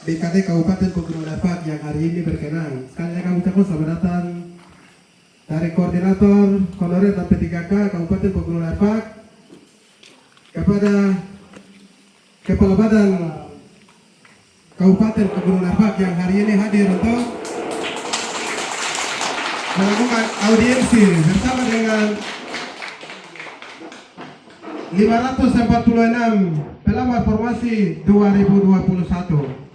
BKD Kabupaten Pegunungan Arfak yang hari ini berkenan. Sekali lagi kami ucapkan selamat datang dari Koordinator Honorer dan P3K Kabupaten Pegunungan Arfak kepada Kepala Badan Kabupaten Pegunungan Arfak yang hari ini hadir untuk melakukan audiensi bersama dengan 546 pelamar formasi 2021.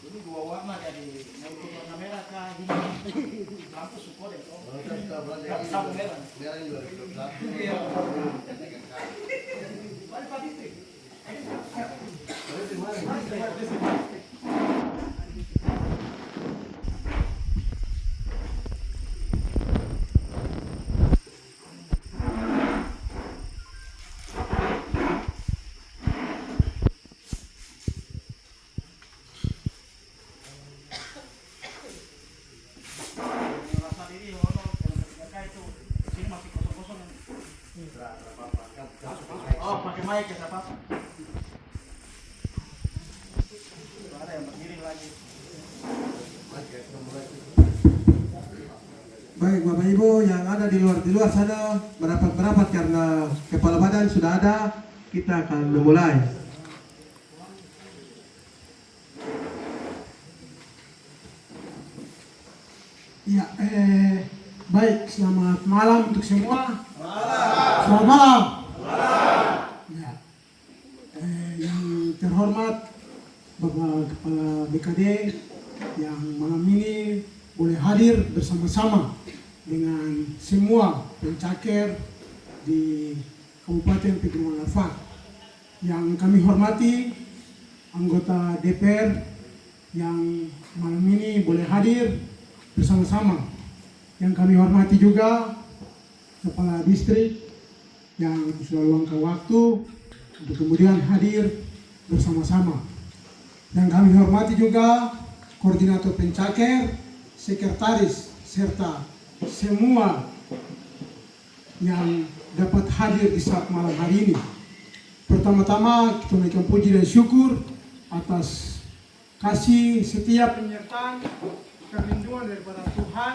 Ini dua warna jadi mau ikut warna merah kah gini lampu support ya sabu merah iya balik pagi itu oh pakai mic ya apa? Ada yang berdiri lagi. Baik Bapak Ibu yang ada di luar sana merapat karena kepala badan sudah ada, kita akan memulai. Ya, baik, selamat malam untuk semua. Selamat malam. Ya, yang terhormat Bapak Kepala BKD yang malam ini boleh hadir bersama-sama dengan semua pencaker di Kabupaten Pegunungan Arfak. Yang kami hormati anggota DPR yang malam ini boleh hadir bersama-sama. Yang kami hormati juga Kepala Distrik yang sudah luangkan waktu untuk kemudian hadir bersama-sama. Yang kami hormati juga Koordinator Pencaker, Sekretaris, serta semua yang dapat hadir di saat malam hari ini. Pertama-tama kita mengucapkan puji dan syukur atas kasih setiap penyertaan perlindungan daripada Tuhan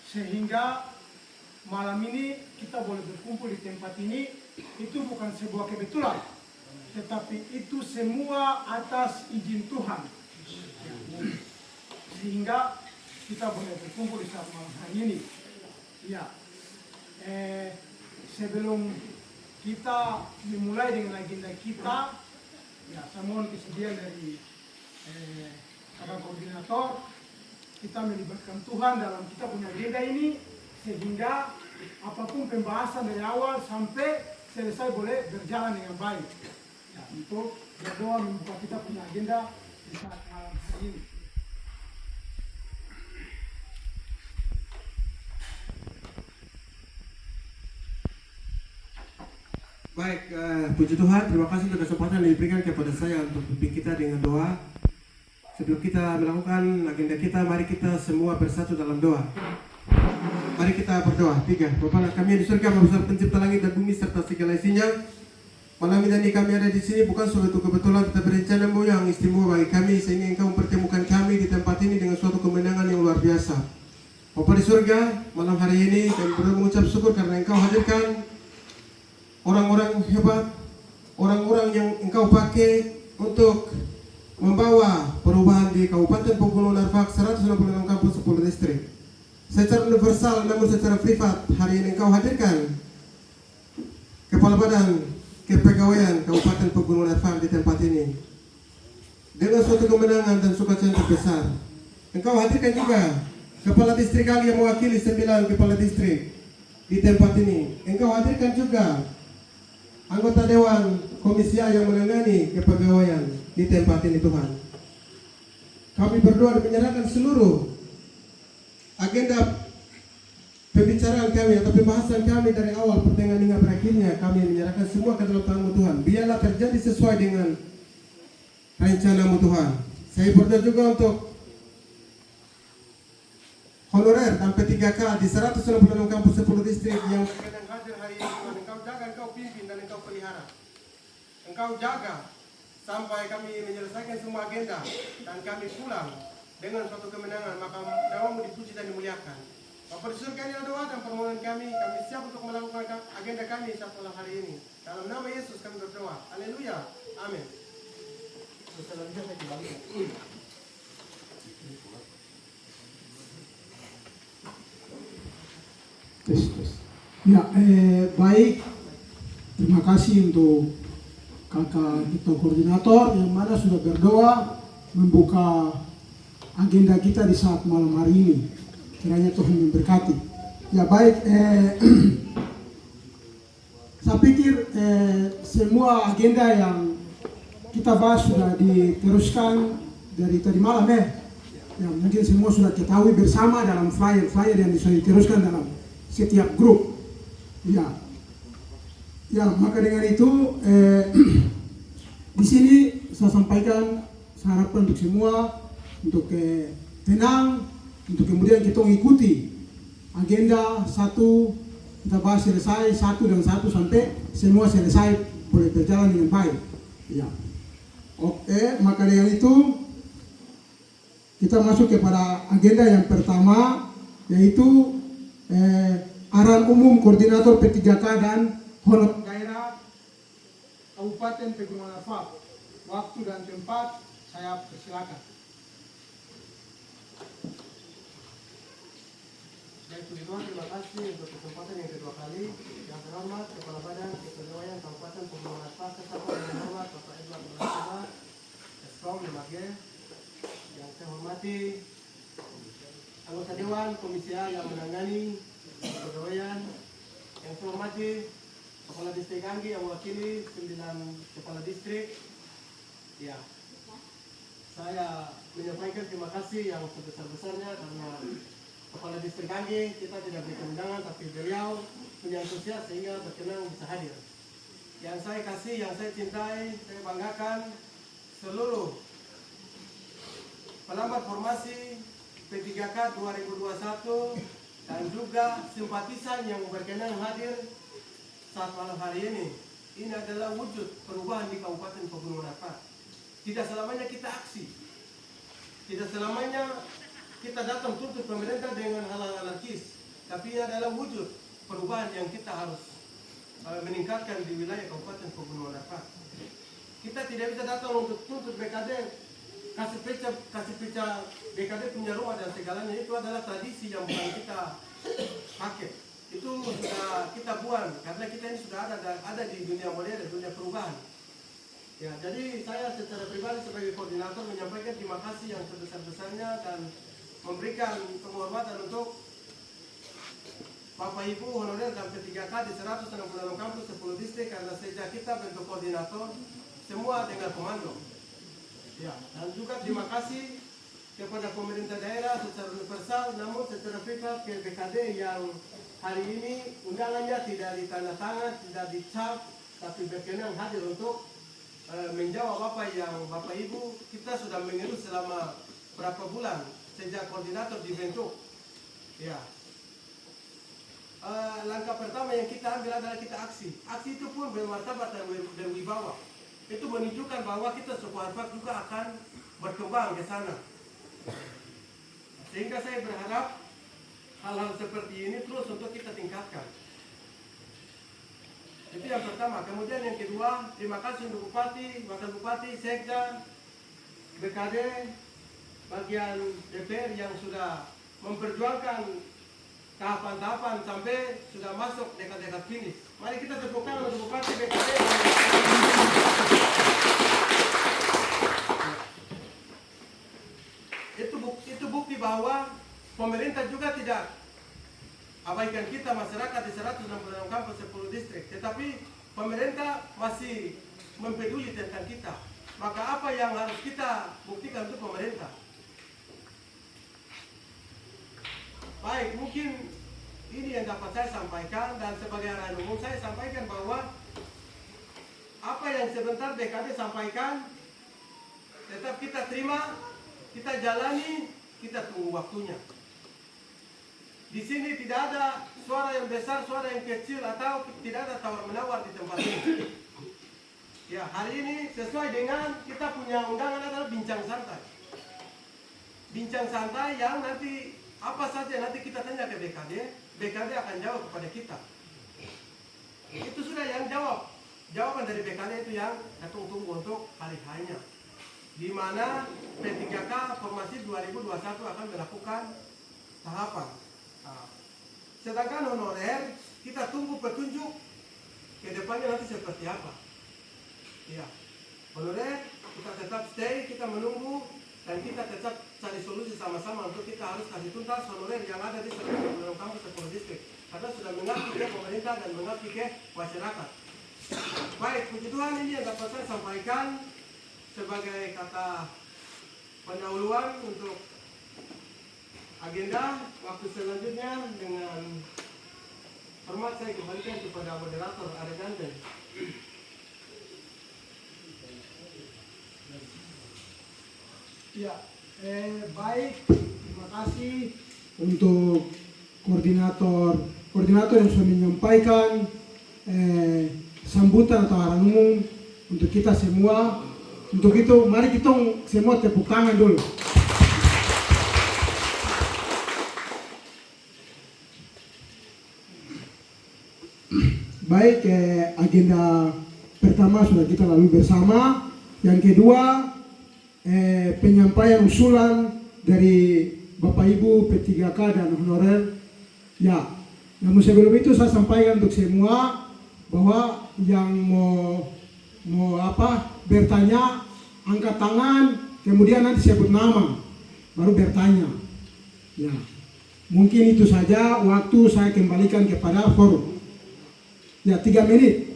sehingga malam ini kita boleh berkumpul di tempat ini. Itu bukan sebuah kebetulan, tetapi itu semua atas izin Tuhan sehingga kita boleh berkumpul di saat malam hari ini. Ya, sebelum kita memulai dengan agenda kita, ya saya mohon kesediaan dari kakak koordinator, kita melibatkan Tuhan dalam kita punya agenda ini sehingga apapun pembahasan dari awal sampai selesai boleh berjalan dengan baik. Ya, untuk berdoa membuka kita punya agenda di saat malam hari ini. Baik, puji Tuhan, terima kasih untuk kesempatan yang diberikan kepada saya untuk pimpin kita dengan doa. Sebelum kita melakukan agenda kita, mari kita semua bersatu dalam doa. Mari kita berdoa. 3. Bapa kami yang di surga, Bapa besar pencipta langit dan bumi serta segala isinya. Malam ini kami ada di sini bukan suatu kebetulan, tetapi rencana-Mu yang istimewa bagi kami, sehingga Engkau mempertemukan kami di tempat ini dengan suatu kemenangan yang luar biasa. Bapa di surga, malam hari ini kami perlu mengucap syukur karena Engkau hadirkan orang-orang hebat, orang-orang yang Engkau pakai untuk membawa perubahan di Kabupaten Pegunungan Arfak 166 kampus 10 distrik. Secara universal namun secara privat, hari ini Engkau hadirkan Kepala Badan Kepegawaian Kabupaten Pegunungan Arfak di tempat ini dengan suatu kemenangan dan sukacita terbesar. Engkau hadirkan juga Kepala Distrik kali yang mewakili 9 Kepala Distrik di tempat ini. Engkau hadirkan juga anggota Dewan Komisi A yang menangani kepegawaian di tempat ini, Tuhan. Kami berdoa dan menyerahkan seluruh agenda pembicaraan kami atau pembahasan kami dari awal pertengahan hingga berakhirnya, kami menyerahkan semua ke dalam tangan-Mu, Tuhan. Biarlah terjadi sesuai dengan rencana-Mu, Tuhan. Saya berdoa juga untuk honorer dan P3K di 166 kampus 10 distrik yang kadang hadir hari ini, Tuhan. Engkau jaga, Engkau pimpin, dan Engkau pelihara. Engkau jaga sampai kami menyelesaikan semua agenda dan kami pulang dengan suatu kemenangan, maka nama-Mu dipuji dan dimuliakan. Bapa di surga, ini doa dan permohonan kami siap untuk melakukan agenda kami saat malam hari ini. Dalam nama Yesus kami berdoa. Haleluya. Amin. Selanjutnya saya kembali. Ya, baik. Terima kasih untuk kakak kita koordinator yang mana sudah berdoa membuka agenda kita di saat malam hari ini. Kiranya Tuhan memberkati. Ya baik, saya pikir semua agenda yang kita bahas sudah diteruskan dari tadi malam ya. Mungkin semua sudah ketahui bersama dalam flyer yang sudah diteruskan dalam setiap grup. Ya, maka dengan itu di sini saya sampaikan, saya harapkan untuk semua untuk tenang, untuk kemudian kita mengikuti agenda 1 kita bahas selesai 1 dan 1 sampai semua selesai boleh berjalan dengan baik. Ya, oke, maka dengan itu kita masuk kepada agenda yang pertama, yaitu arahan umum koordinator P3K dan honor daerah Kabupaten Pegunungan Arfak. Waktu dan tempat saya persilakan. Baik, puji Tuhan, terima kasih untuk kesempatan yang kedua kali. Yang terhormat Kepala Badan Kepegawaian Kabupaten Pegunungan Arfak, serta yang terhormat Bapak Edward Belasela, Eskom Lembaga. Yang saya hormati anggota Dewan Komisi A yang menangani kepegawaian. Yang saya hormati Kepala Distrik Anggi yang mewakili 9 Kepala Distrik. Ya, saya menyampaikan terima kasih yang sebesar-besarnya karena Kepala Distrik Anggi kita tidak berikan undangan, tapi beliau punya antusias sehingga berkenan bisa hadir. Yang saya kasih, yang saya cintai, saya banggakan seluruh pelamar formasi P3K 2021 dan juga simpatisan yang berkenan hadir saat malam hari ini. Ini adalah wujud perubahan di Kabupaten Pegunungan Arfak. Tidak selamanya kita aksi, tidak selamanya kita datang tuntut pemerintah dengan hal-hal anarkis, tapi ini adalah wujud perubahan yang kita harus meningkatkan di wilayah Kabupaten Pegunungan Arfak. Kita tidak bisa datang untuk tuntut BKD, kasih pecah BKD punya rumah dan segalanya. Itu adalah tradisi yang bukan kita pakai. Itu sudah kita buang karena kita ini sudah ada di dunia modern, dunia perubahan. Ya, jadi saya secara pribadi sebagai koordinator menyampaikan terima kasih yang sebesar-besarnya dan memberikan penghormatan untuk Bapak Ibu honorer dan P3K di 166 kampus 10 distrik karena sejak kita bentuk koordinator semua dengan komando. Ya, dan juga terima kasih kepada pemerintah daerah secara universal namun secara privat ke BKD yang hari ini undangannya tidak ditandatangan, tidak dicap, tapi berkenan hadir untuk menjawab apa yang Bapak Ibu kita sudah mengeluh selama berapa bulan sejak koordinator dibentuk. Ya. Langkah pertama yang kita ambil adalah kita aksi. Aksi itu pun bermartabat dan berwibawa. Itu menunjukkan bahwa kita Sukoharpak juga akan berkembang ke sana. Sehingga saya berharap hal-hal seperti ini terus untuk kita tingkatkan. Itu yang pertama. Kemudian yang kedua, terima kasih untuk Bupati, Wakil Bupati, Sekda, BKD, bagian DPR yang sudah memperjuangkan tahapan-tahapan sampai sudah masuk dekat-dekat finish. Mari kita tepuk tangan untuk Bupati, BKD. Itu bukti bahwa pemerintah juga tidak abaikan kita masyarakat di 166 kampus 10 distrik, tetapi pemerintah masih mempeduli tentang kita. Maka apa yang harus kita buktikan untuk pemerintah? Baik, mungkin ini yang dapat saya sampaikan, dan sebagai arahan umum saya sampaikan bahwa apa yang sebentar BKD sampaikan tetap kita terima, kita jalani, kita tunggu waktunya. Di sini tidak ada suara yang besar, suara yang kecil, atau tidak ada tawar-menawar di tempat ini. Ya, hari ini sesuai dengan kita punya undangan adalah bincang santai. Bincang santai yang nanti apa saja nanti kita tanya ke BKD, BKD akan jawab kepada kita. Itu sudah yang jawab. Jawaban dari BKD itu yang kita tunggu untuk hari-harinya. Di mana P3K Formasi 2021 akan melakukan tahapan. Sedangkan honorer kita tunggu petunjuk ke depannya nanti seperti apa. Ya, honorer kita tetap stay, kita menunggu, dan kita tetap cari solusi sama-sama untuk kita harus kasih tuntas honorer yang ada di seluruh kampus 10 distrik, karena sudah mengerti ke pemerintah dan mengerti ke masyarakat. Baik, puji Tuhan, ini yang dapat saya sampaikan sebagai kata pendahuluan untuk agenda. Waktu selanjutnya dengan hormat saya kembalikan kepada moderator Ari Danten. Ya, baik, terima kasih untuk koordinator yang sudah menyampaikan sambutan atau arahan umum untuk kita semua. Untuk itu, mari kita semua tepuk tangan dulu. Baik, agenda pertama sudah kita lalui bersama. Yang kedua, penyampaian usulan dari Bapak Ibu P3K dan honorer. Ya, namun sebelum itu saya sampaikan untuk semua bahwa yang mau bertanya, angkat tangan, kemudian nanti sebut nama, baru bertanya. Ya, mungkin itu saja. Waktu saya kembalikan kepada forum. Ya, 3 menit.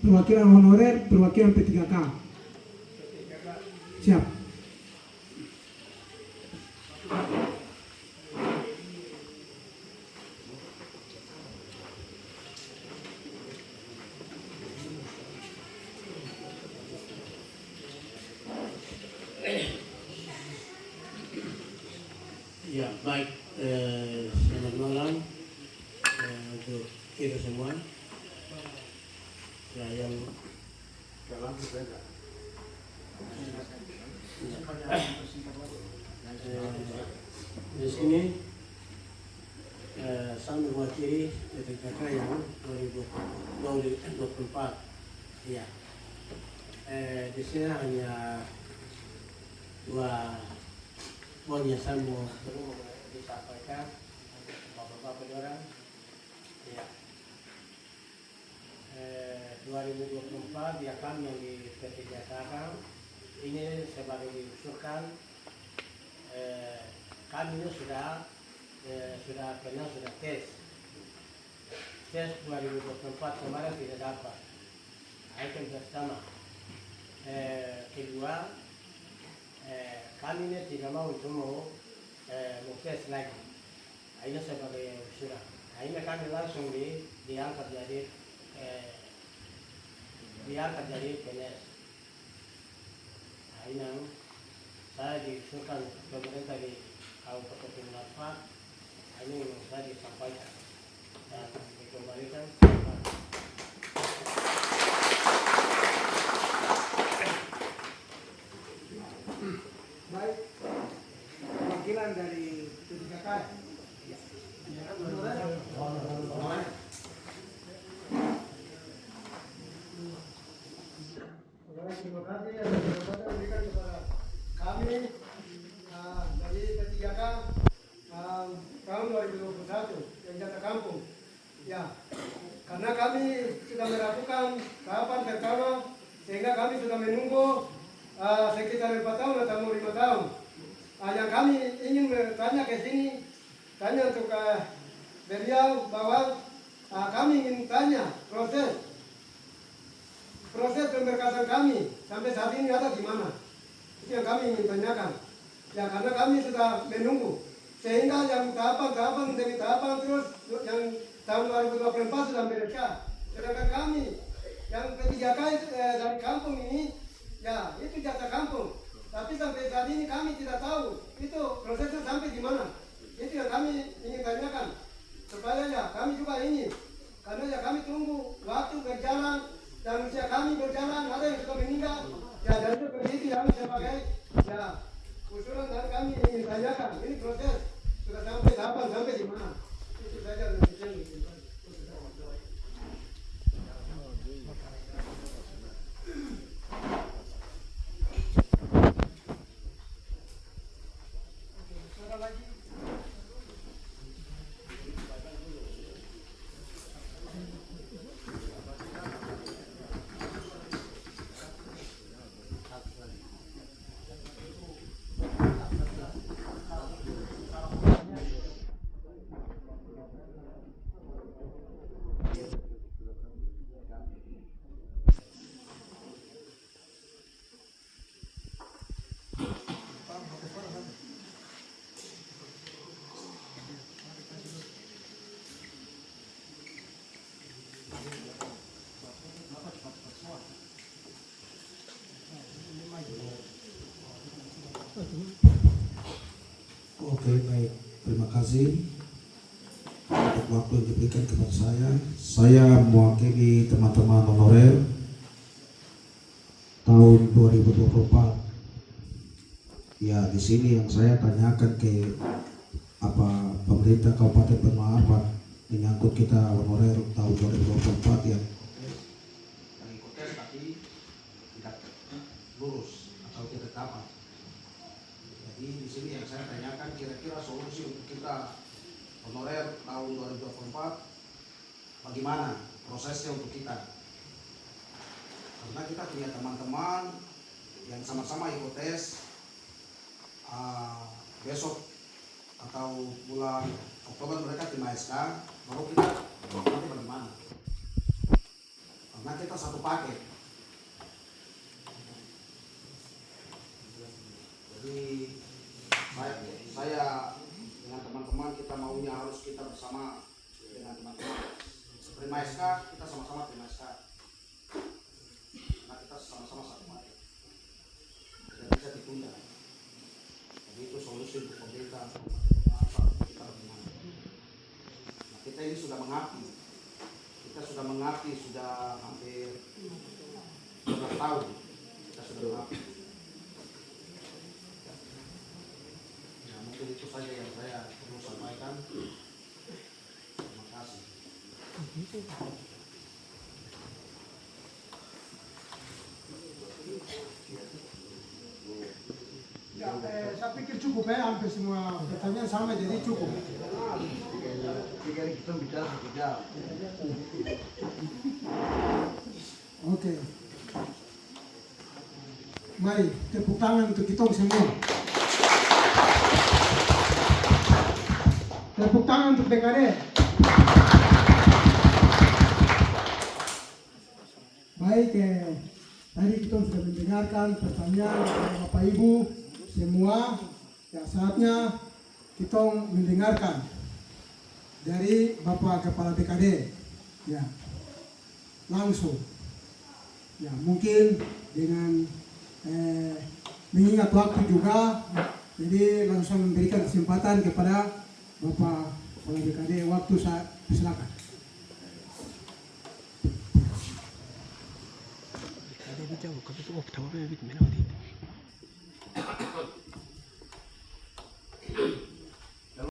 Perwakilan honorer, perwakilan P3K. Siap. Ya, baik, selamat malam untuk kita semua. Ya, yang di sini saya mewakili P3K yang 2024. Ya, di sini hanya dua poin yang saya mau disampaikan bapak-bapak orang. Ya, 2024 ya kami yang di P3K ini sebagai diusulkan, kami ini sudah tes 2024 kemarin tidak dapat. Itu yang pertama. Kedua, kami ini tidak mau tes lagi. Ini sebagai sudah. Ini kami langsung diangkat jadi PNS. Ini saya disuruhkan pemerintah di Kabupaten Pegunungan Arfak. Ini saya disampaikan dan dikembalikan. Baik, perwakilan dari P3K. Terima kasih atas kesempatan yang diberikan kepada kami dari P3K tahun 2021 yang jatah kampung. Ya, karena kami sudah melakukan tahapan pertama sehingga kami sudah menunggu sekitar 4 tahun atau 5 tahun. Yang kami ingin bertanya ke sini, tanya untuk beliau bahwa kami ingin tanya proses pemberkasan kami sampai saat ini ada di mana? Itu yang kami ingin tanyakan. Ya karena kami sudah menunggu sehingga yang tahapan demi tahapan terus yang tahun 2024 sudah mereka. Sedangkan kami yang P3K dari kampung ini, ya itu jatah kampung. Tapi sampai saat ini kami tidak tahu itu prosesnya sampai di mana. Itu yang kami ingin tanyakan supaya ya kami juga ingin, karena ya kami tunggu waktu berjalan dan usia kami berjalan, ada yang sudah meninggal. Ya dari itu begitu kami sebagai ya usulan dan kami ingin tanyakan ini proses sudah sampai kapan, sampai di mana. Itu saja yang saya ingin. Oke, baik. Terima kasih untuk waktu yang diberikan kepada saya. Saya mewakili teman-teman honorer tahun 2024. Ya, di sini yang saya tanyakan ke pemerintah Kabupaten Pegunungan Arfak menyangkut kita honorer tahun 2024 yang ikut tes tapi tidak lulus atau tidak dapat. Jadi di sini yang saya tanyakan kira-kira solusi untuk kita honorer tahun 2024 bagaimana prosesnya untuk kita? Karena kita punya teman-teman yang sama-sama ikut tes besok atau bulan Oktober mereka terima SK, baru kita nanti bagaimana? Karena kita satu paket. Jadi saya dengan teman-teman kita maunya harus kita bersama dengan teman-teman terima SK, kita sama-sama terima SK karena kita sama-sama satu paket, tidak bisa ditunda. Jadi itu solusi untuk pemerintah kita bagaimana. Nah, kita ini sudah mengabdi sudah hampir 12 tahun kita sudah mengabdi. Itu saja yang saya perlu sampaikan. Terima kasih. Ya, saya pikir cukup ya, hampir semua pertanyaan sama jadi cukup. Jika kita bicara sekejap. Oke. Mari tepuk tangan untuk kita semua. Tepuk tangan untuk BKD. Baik, tadi kita sudah mendengarkan pertanyaan dari Bapak Ibu semua. Ya saatnya kita mendengarkan dari Bapak Kepala BKD. Ya, langsung. Ya, mungkin dengan mengingat waktu juga, jadi langsung memberikan kesempatan kepada Bapak Kepala BKD. Waktu saat silakan. Ada bijak, kami tu pertama kali menawar